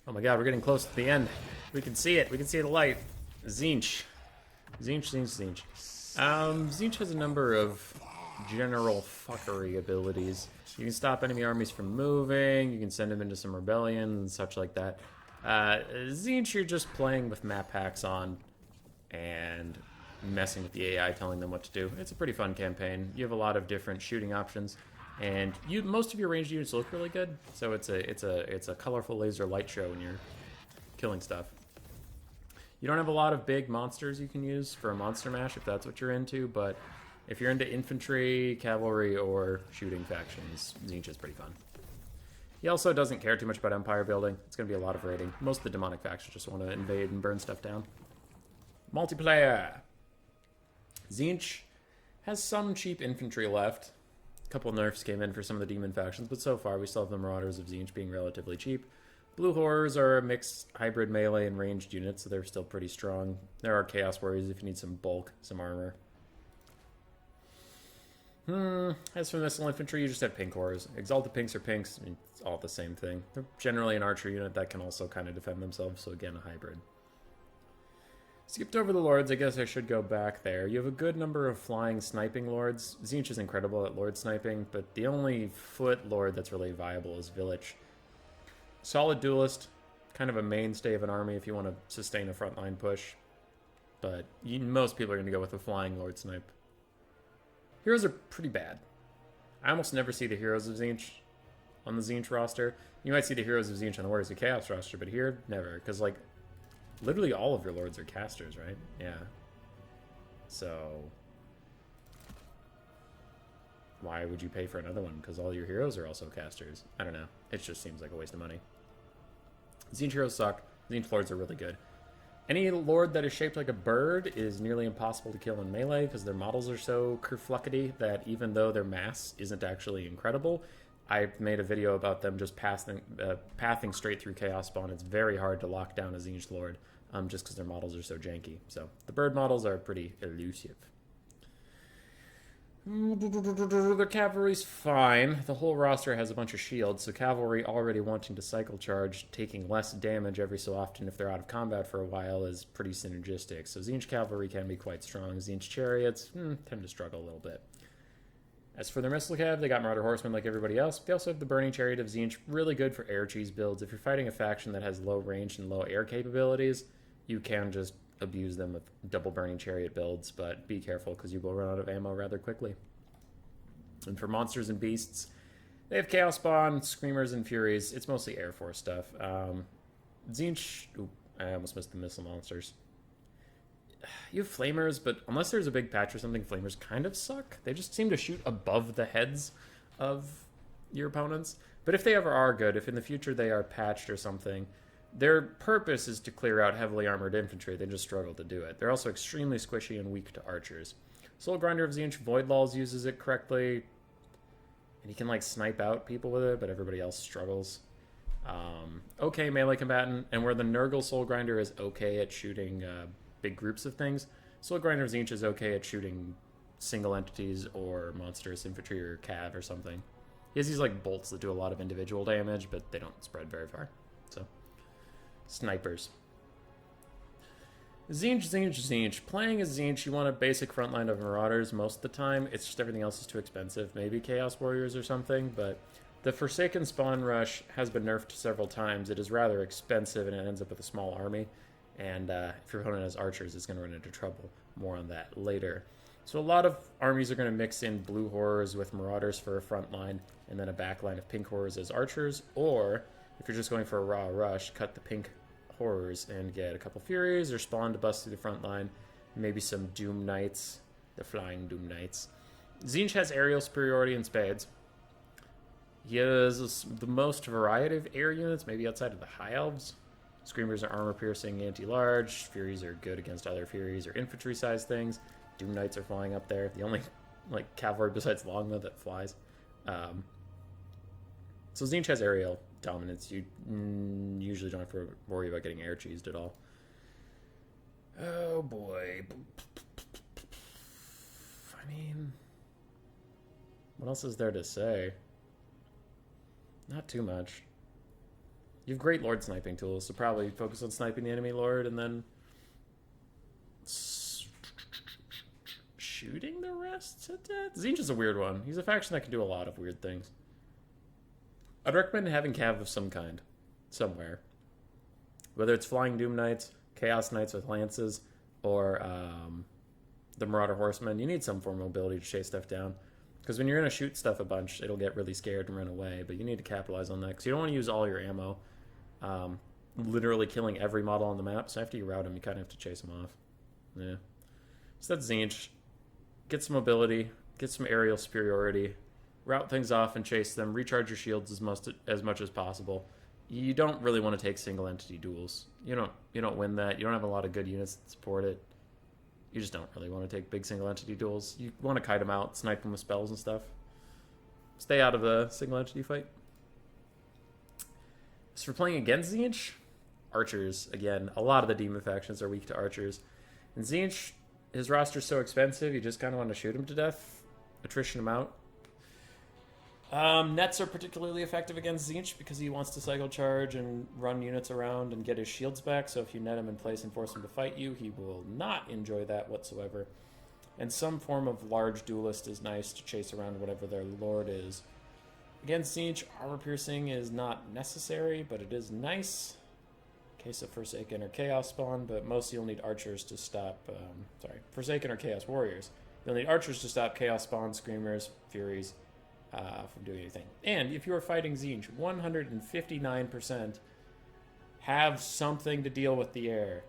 Oh my god, we're getting close to the end. We can see it. We can see the light. Tzeentch. Tzeentch has a number of general fuckery abilities. You can stop enemy armies from moving, you can send them into some rebellion and such like that. Tzeentch, you're just playing with map hacks on and messing with the AI, telling them what to do. It's a pretty fun campaign. You have a lot of different shooting options, and most of your ranged units look really good. So it's a colorful laser light show when you're killing stuff. You don't have a lot of big monsters you can use for a monster mash if that's what you're into, but if you're into infantry, cavalry, or shooting factions, Tzeentch is pretty fun. He also doesn't care too much about empire building. It's going to be a lot of raiding. Most of the demonic factions just want to invade and burn stuff down. Multiplayer. Tzeentch has some cheap infantry left. A couple nerfs came in for some of the demon factions, but so far we still have the Marauders of Tzeentch being relatively cheap. Blue Horrors are a mixed hybrid melee and ranged unit, so they're still pretty strong. There are Chaos Warriors if you need some bulk, some armor. As for Missile Infantry, you just have Pink Horrors. Exalted Pinks are Pinks, I mean, it's all the same thing. They're generally an archer unit that can also kind of defend themselves, so again, a hybrid. Skipped over the Lords, I guess I should go back there. You have a good number of flying sniping Lords. Tzeentch is incredible at Lord sniping, but the only foot Lord that's really viable is Village. Solid duelist, kind of a mainstay of an army if you want to sustain a frontline push. But most people are going to go with a flying Lord snipe. Heroes are pretty bad. I almost never see the Heroes of Tzeentch on the Tzeentch roster. You might see the Heroes of Tzeentch on the Warriors of Chaos roster, but here, never. Because, like, literally all of your Lords are casters, right? Yeah. So why would you pay for another one? Because all your heroes are also casters. I don't know. It just seems like a waste of money. Tzeentch heroes suck. Tzeentch Lords are really good. Any Lord that is shaped like a bird is nearly impossible to kill in melee because their models are so kerfluckety that even though their mass isn't actually incredible, I've made a video about them just pathing straight through Chaos Spawn. It's very hard to lock down a Tzeentch Lord just because their models are so janky. So the bird models are pretty elusive. The cavalry's fine. The whole roster has a bunch of shields, so cavalry already wanting to cycle charge, taking less damage every so often if they're out of combat for a while is pretty synergistic. So Tzeentch cavalry can be quite strong. Tzeentch chariots tend to struggle a little bit. As for their missile cav, they got Marauder Horsemen like everybody else. They also have the Burning Chariot of Tzeentch, really good for air cheese builds. If you're fighting a faction that has low range and low air capabilities, you can just abuse them with double Burning Chariot builds, but be careful because you will run out of ammo rather quickly. And for monsters and beasts, they have Chaos Spawn, Screamers, and Furies. It's mostly Air Force stuff. Tzeentch... Ooh, I almost missed the missile monsters. You have Flamers, but unless there's a big patch or something, Flamers kind of suck. They just seem to shoot above the heads of your opponents. But if they ever are good, if in the future they are patched or something, their purpose is to clear out heavily armored infantry. They just struggle to do it. They're also extremely squishy and weak to archers. Soul Grinder of Tzeentch, Void Lulls uses it correctly. And he can, like, snipe out people with it, but everybody else struggles. Okay melee combatant, and where the Nurgle Soul Grinder is okay at shooting big groups of things, Soul Grinder of Tzeentch is okay at shooting single entities or monstrous infantry or cav or something. He has these, like, bolts that do a lot of individual damage, but they don't spread very far. So, snipers. Tzeentch. Playing as Tzeentch, you want a basic front line of Marauders most of the time. It's just everything else is too expensive. Maybe Chaos Warriors or something, but the Forsaken Spawn Rush has been nerfed several times. It is rather expensive, and it ends up with a small army. And if your opponent has archers, it's going to run into trouble. More on that later. So a lot of armies are going to mix in Blue Horrors with Marauders for a front line, and then a back line of Pink Horrors as archers. Or, if you're just going for a raw rush, cut the Pink Horrors and get a couple Furies or Spawn to bust through the front line. Maybe some Doom Knights, the flying Doom Knights. Tzeentch has aerial superiority in spades. He has the most variety of air units, maybe outside of the High Elves. Screamers are armor-piercing, anti-large. Furies are good against other Furies or infantry-sized things. Doom Knights are flying up there. The only, like, cavalry besides Longbow that flies. So Tzeentch has aerial dominance. You usually don't have to worry about getting air cheesed at all. Oh boy. I mean, what else is there to say? Not too much. You have great Lord sniping tools, so probably focus on sniping the enemy Lord and then shooting the rest to death. Tzeentch is a weird one. He's a faction that can do a lot of weird things. I'd recommend having Cav of some kind, somewhere. Whether it's Flying Doom Knights, Chaos Knights with Lances, or the Marauder Horsemen, you need some form of mobility to chase stuff down. Because when you're going to shoot stuff a bunch, it'll get really scared and run away, but you need to capitalize on that, because you don't want to use all your ammo. Literally killing every model on the map, so after you route them, you kind of have to chase them off. Yeah. So that's Tzeentch. Get some mobility, get some aerial superiority, route things off and chase them, recharge your shields as much as possible. You don't really want to take single entity duels. You don't win that. You don't have a lot of good units that support it. You just don't really want to take big single entity duels. You want to kite them out, snipe them with spells and stuff. Stay out of the single entity fight. As for playing against Tzeentch, archers, again, a lot of the demon factions are weak to archers. And Tzeentch, his roster's so expensive, you just kind of want to shoot him to death, attrition him out. Nets are particularly effective against Tzeentch because he wants to cycle charge and run units around and get his shields back, so if you net him in place and force him to fight you, he will not enjoy that whatsoever. And some form of large duelist is nice to chase around whatever their lord is. Against Tzeentch, armor piercing is not necessary, but it is nice. In case of Forsaken or Chaos Spawn, but mostly you'll need archers to stop... Forsaken or Chaos Warriors. You'll need archers to stop Chaos Spawn, Screamers, Furies, from doing anything. And if you are fighting Tzeentch, 159% have something to deal with the air.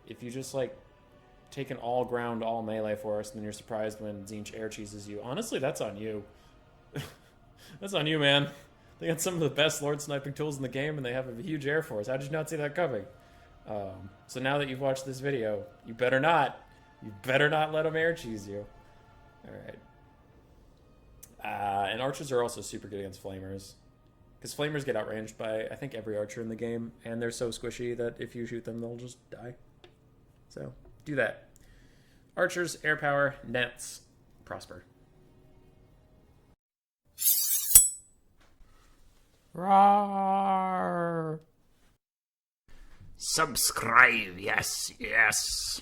If you just, like, take an all-ground, all-melee force, and then you're surprised when Tzeentch air cheeses you, honestly, that's on you. That's on you, man. They got some of the best Lord sniping tools in the game, and they have a huge air force. How did you not see that coming? So now that you've watched this video, you better not let them air cheese you. Alright. And archers are also super good against flamers. Because flamers get outranged by, I think, every archer in the game, and they're so squishy that if you shoot them, they'll just die. So, do that. Archers, air power, nets, prosper. Roar! Subscribe, yes, yes.